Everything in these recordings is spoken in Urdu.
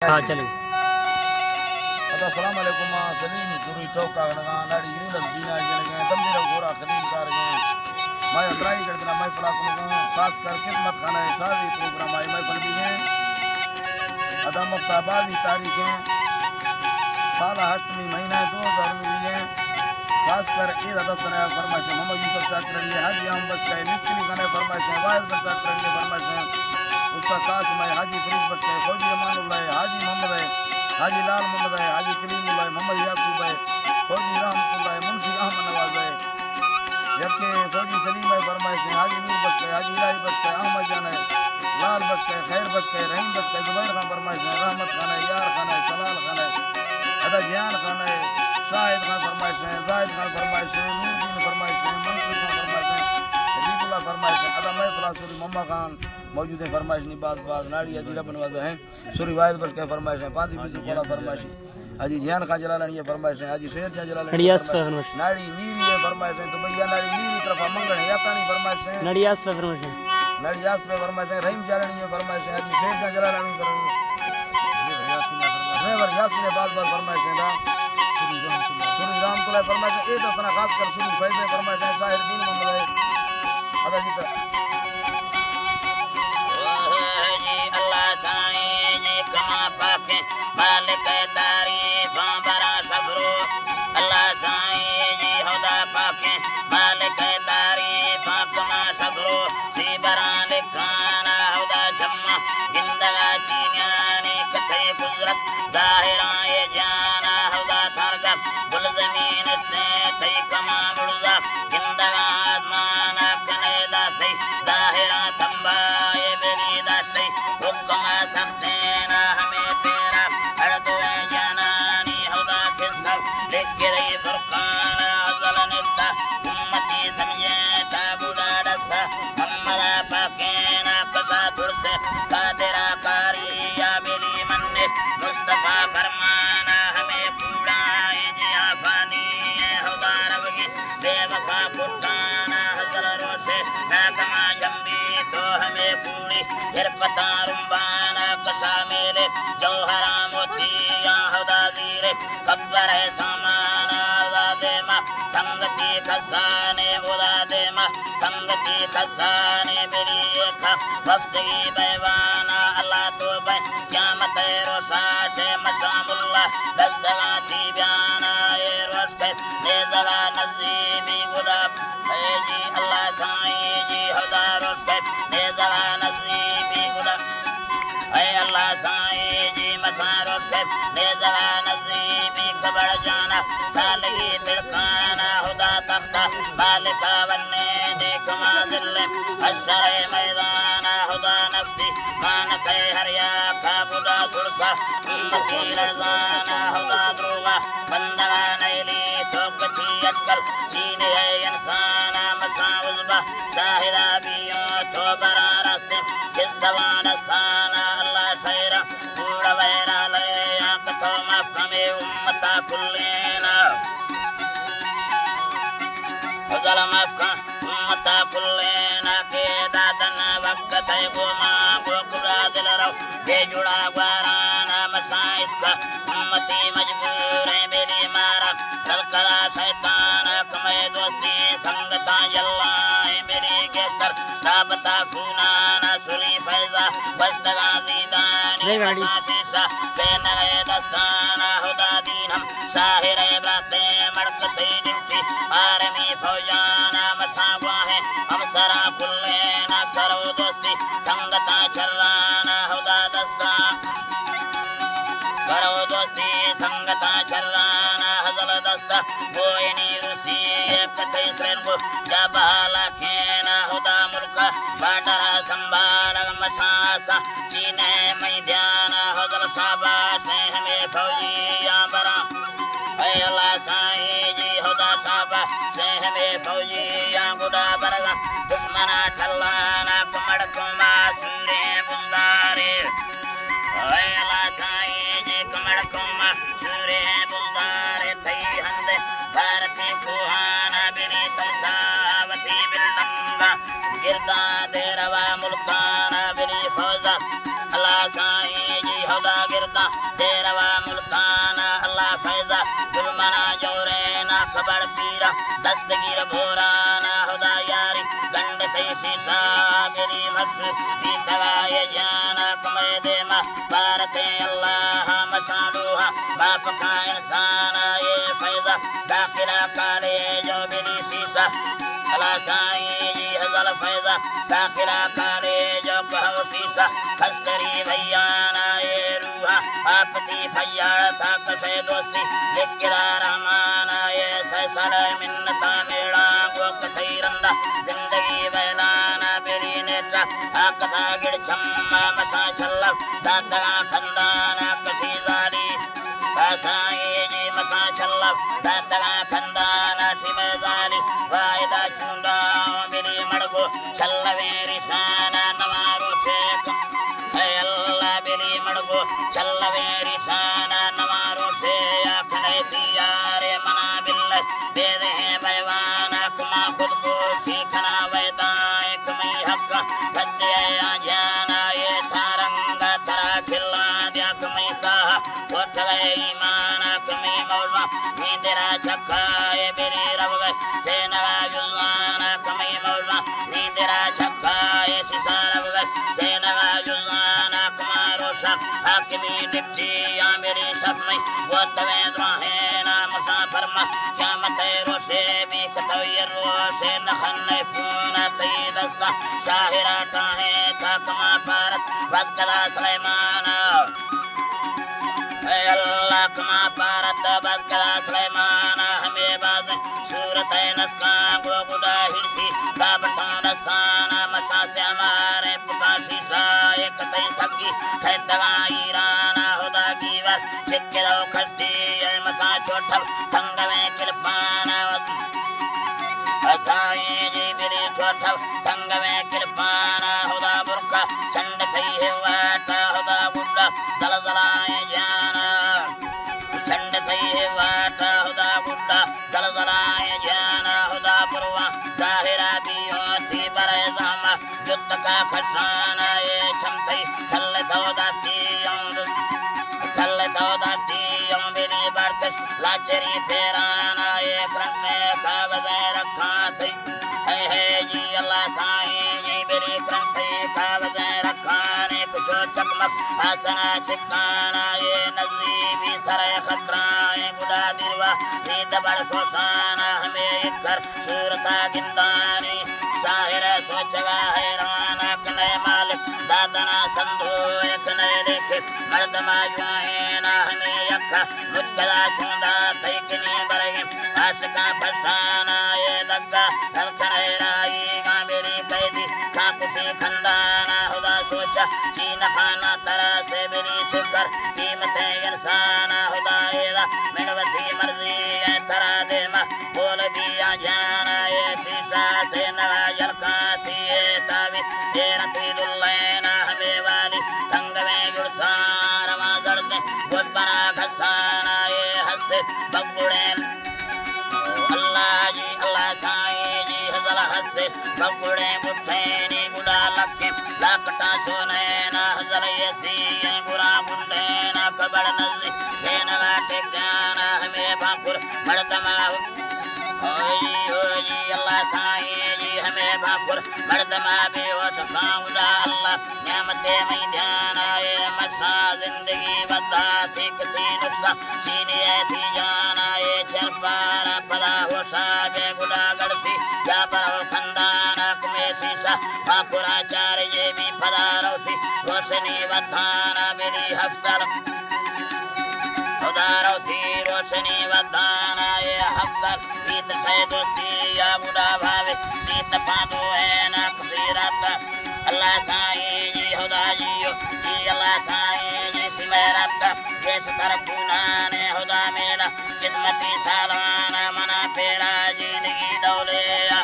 ہاں چلیں السلام علیکم سلیم سوری چوکا گنگا ناڑی یونس بینا جنگے تمبیر گورا خلیل کار گئے میں اترائی کردنا میں فلاں کو خاص کر خدمت خانہ سازی پروگرام آئی میں فلبی ہیں ادا مفتاباوی تاریخیں سال ہشتمی مہینہ 2000 ہیں خاص کر عید عدد سنہ فرمائش محمد یوسف چاکر علی حاجی ہم بچ گئے مسکلی خانہ فرمائش واحد بچ چاکر علی فرمائش اس کا قاسم ہے حاجی فرید بچ گئے فوجی امان اللہ حاجی محمد ہے حاجی لال محمد ہے حاجی کریم اللہ محمد یعقوب ہے فوجی رحمت اللہ منشی احمد نواز ہے یکے فوجی سلیم ہے فرمائش حاجی نور بچ گئے حاجی الہی بچ گئے احمد جان ہے لال بچ گئے خیر بچ گئے رحیم بچ گئے زبیر خان فرمائش رحمت خان ہے یار خان ہے سلال خان ہے ادا جیان خان ہے شاہد خان فرمائش ہے زاہد خان فرمائش ہے نور دین فرمائش ہے منصور خان فرمائش ہے حبیب اللہ فرمائش ہے ادا میں فلاسوری محمد خان موجود ہے فرمائش نباز باز ناڑی عزیرہ بنوازہ ہیں سوری واحد بچ کے فرمائش ہیں پاندی بیزو قولا فرمائش ہیں حجی جیان خان جلالانی ہے فرمائش ہیں حجی شیر جان جلالانی ہے فرمائش ناڑی نیری ہے فرمائش ہیں دبیا ناڑی نیری طرفہ منگڑ ہے یاتانی فرمائش ہیں ناڑی آس پہ فرمائش ہیں ناڑی آس پہ فرمائش ہیں رحیم جلالانی ہے فرمائش ہیں حجی شیر جان جلالانی فرمائش ہیں یاسین باز باز فرمائش ہیں سوری رام کلہ فرمائش ہیں ایک اصنا خاص کر سوری فیض ہے فرمائش ہیں شاہر دین محمد ہے ادا جی مالک تعریف برا صبرو اللہ سائیں جی خدا پاک مالک تعریف کما صبرو سی برا لکھانا خدا جمع گندگا چینیانی کتھے قدرت ظاہران یہ جانا خدا تھرگا گل زمین استے تھی کما مرزا گندگا آزمانا کنیدہ تھی ظاہران تھمبا یہ بری داشتی حکم سختینا ہمیں پیرا اردو جانانی خدا کسر لکھرئی فرقان ازل نشتا امتی سمجھے تابودا دستا ہمارا پاکینا کسا درسے قادرہ کاری یا میری من مصطفیٰ فرمانا ہمیں پوڑائیں جی آفانی خدا روگی بے وفا پٹانا حضر روسے ناکما جنبی تو ہمیں پوڑی حرفتہ رمبانا کسا میرے جوہرہ موتی یا خدا زیرے قبر ہے سامانا خدا دیما سنگتی خسانے خدا دیما سنگتی خسانے میری ایک وفزگی بیوانا اللہ تو بے قیامت روشاش مشام اللہ دستگاتی بیانا یہ روش کے نیزگا نزیبی خدا اے جی اللہ سائیں جی خدا روش کے نیزگا نزیبی خدا اے اللہ سائیں جی مساروش کے نیزگا نزیبی کبڑ جانا سالگی تڑکانا خدا تختہ مالکہ وننے دیکھما ذل اشر میدانا خدا نفسی مانکہ ہریا کابودا سرسا امتی رضانا خدا دروغا بندگا نیلی توکتی اٹکل چینی ہے انسانا مساوزبا شاہدہ بیوں تو برا راستے جس زبان سانا اللہ شیرہ پورا ویرہ لے آنکتو مفہمی امتا کلینا حضر مفہم امتا کلینا کے دادن وقت ہے گوما گوکرا دل رو بے جڑا گوارانا مسائس کا امتی مجبور ہے میری مارا تلکلا شیطانا کمے دوستی سنگتا یاللہ میری گیستر رابطہ خونانا سلی فیضا بستگا زیدانی مساسیسا سینگے دستانا خدا دینم شاہر براتے مڑکتی جنٹی آرمی فوجانا مساوا ہے ہم سرا کلینا کرو دوستی سنگتا چرانا خدا دستا کرو دوستی سنگتا چرانا حضل دستا بوئنی روسی ایک تیسرین کو جب حالا کھینا خدا ملکا باٹرا سنبالا مساسا چینے میدیانا حضل صحابہ سے ہمیں فوجی آبرا اے اللہ سائیں جی خدا صحابہ سے ہمیں فوجی آگودا برگا دشمنا چلانا کمڑ کما سندے بندارے اے اللہ سائیں جی کمڑ کما سورے بندارے تھی ہندے بھارتی کوہانا بنی تمساوتی بلڈنگا گردہ دے روا ملکانا بنی فوزا اللہ سائیں جی هدا گردا دیروا ملکانا اللہ فیضا ظلمنا جورینا خبر پیرا دستگیر بھورانا ہدا یاری گنڈ تیسی ساگری مس بیتگای جانا کمے دیما بارتے اللہ مسالوہا باپ کا انسانا یہ فیضا داخلہ کالے جو بلی سیسا اللہ سائیں جی حضل فیضا داخلہ کالے جو کہو سیسا خستری بھیانا یہ روحا آپتی بھیاڑ تھا کسے دوستی لکرا رحمانا یہ سیسل منتا میڑا گو کتھئی رندہ زندگی بیلانا بری نیچا آکتا گڑ چھمہ مسا چلو دادگا کھندانا کسی زالی آسائی جی مسا چلو دادگا کھندانا شمہ زالی وائدہ چونڈا بری مڑگو چلویری سانا نوارو شیک اے اللہ بری مڑگو چلویری سانا نوارو شییا کھنے دیارے منا بلہ دے دیں بیوانا کما خود کو سیکھنا ویدائیں کمی حق بدے آجانا یہ تھارنگا ترا کھلا دیا کمی ساہا اٹھ گئے ایمانا کمی مولا نیندرا چھکائے بری رب گئے سینگا جلانا کمی مولا نیندرا چھکائے سیسا رب گئے سینگا جلانا کمارو شک حاکمی ڈپٹی یا میری سب میں وہ توید راہینا مسافر ماں قیامت روشے بھی کتویر روشے نخن پونا تی دستا شاہرہ ٹاہیں تھا کما پارت بزگلا سلیمانا اے اللہ کما پارت بزگلا سلیمانا ہمیں بازیں صورت نسکاں گو گدا ہرتی بابتوں دستانا مسا سے ہمارے پتا شیسا ایک تی سکی خیدگاں ایرانا ہدا گیور چکے دو کھستی اے مسا چھوٹھل تنگ میں کرپانا اسائی جی بری چھوٹھل تنگ میں کرپانا ہدا برکا چند تھی واتا ہدا گڈا زلزلائے جانا چند تھی واتا ہدا گڈا زلزلائے جانا ہدا بروا ظاہرہ بیوتی برے زامہ جد کا خسانا یہ چھمتی کھل دو دستی کھل دو دستی بری بردش لاچری پھیرانا ایک رنگ میں کاغذیں رکھا تھی اے جی اللہ سائیں جی بری کرن تھی کاغذیں رکھانے کچھو چکمک آسنا چکانا یہ نزیبی سر خطرائیں گڑا دروا رید بڑ سوسانا ہمیں ایک کر صورتا گندانی شاہر سوچگا حیرانا کنے مالک دادنا سندھو ایک نئے لکھ مرد ماجوہینا ہمیں یکا مجھکلا چھوندا تیکنی برگم عاشقاں پرسانا یہ دگا دلکنے رائی گا میری قیدی کھاکسی کھندانا ہدا سوچا چین خانا ترا سے میری چھکر قیمتیں انسانا ہدا ایدہ منوتی مرضی اے ترا دیما بول دیا جانا یہ سیسا سے نگا جلکاتی اے تاوی اے نتید اللینا ہمیں والی تنگ میں جڑسان رواں زردیں گوش بنا کھسانا یہ حس بگڑیں اللہ جی اللہ سائیں جی حضل حس بگڑیں بٹھینی گڑا لکھیں لاکٹا سونینا حضل یسییں گرا گنڈینا کبڑ نزلی سینگا ٹکانا ہمیں بھاپر مردمہ ہوئی اللہ سائیں جی ہمیں بھاپر مردمہ بے وصفاں گدا اللہ نعمت میں دھیانا اے مسا زندگی بدا تھی کسی نقصہ چینی تھی جانا اے چرپارا پدا ہوشا بے گدا گڑتی جا پرو کھندانا کمے سیسا بھاپرا چار یہ بھی پدا روتی روشنی بدھانا میری حفظر خدارو تھی روشنی ودانا یہ حفظر بیت سے دوستی یا گڑا بھاوے بیت پاندو ہے نا کثیرات اللہ سائیں جی خدا جیو جی اللہ سائیں جی سمیرات جیس ترکونانے خدا میرا قسمتی سالانا منا پیرا زندگی دولیا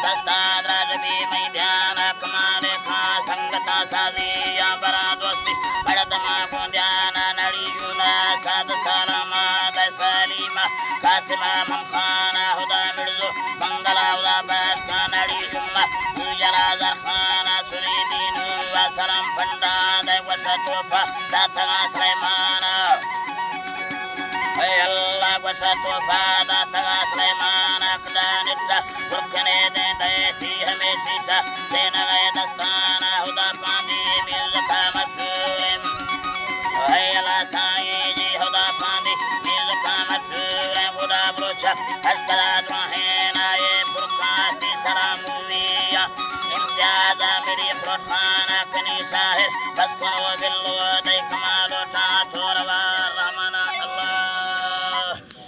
دستاد راجبی میں دھیانا کمالے کھا سنگتا سازی یا برا دوستی بڑدما کو دھیانا نڑی یونا ساد سالاما دا سالیما قاسمہ ممخانا خدا مرزو منگلا خدا باشکا نڑی جمع بوجلا زرخانا سری دینو سلام پنڈا دا وسطوفا دا tanga Sulaimana Hey Allah wasatu fada tanga Sulaimana Kdanita Burkane denti hamesisa Sena dastana huda pandi milka masulim Hey Allah sai ji huda pandi milka masulim huda brocha Askala drahena ye burkati saramuviya امتیاز میری پروٹھانا کنی ساحر بس کنو بلو دائی کمالو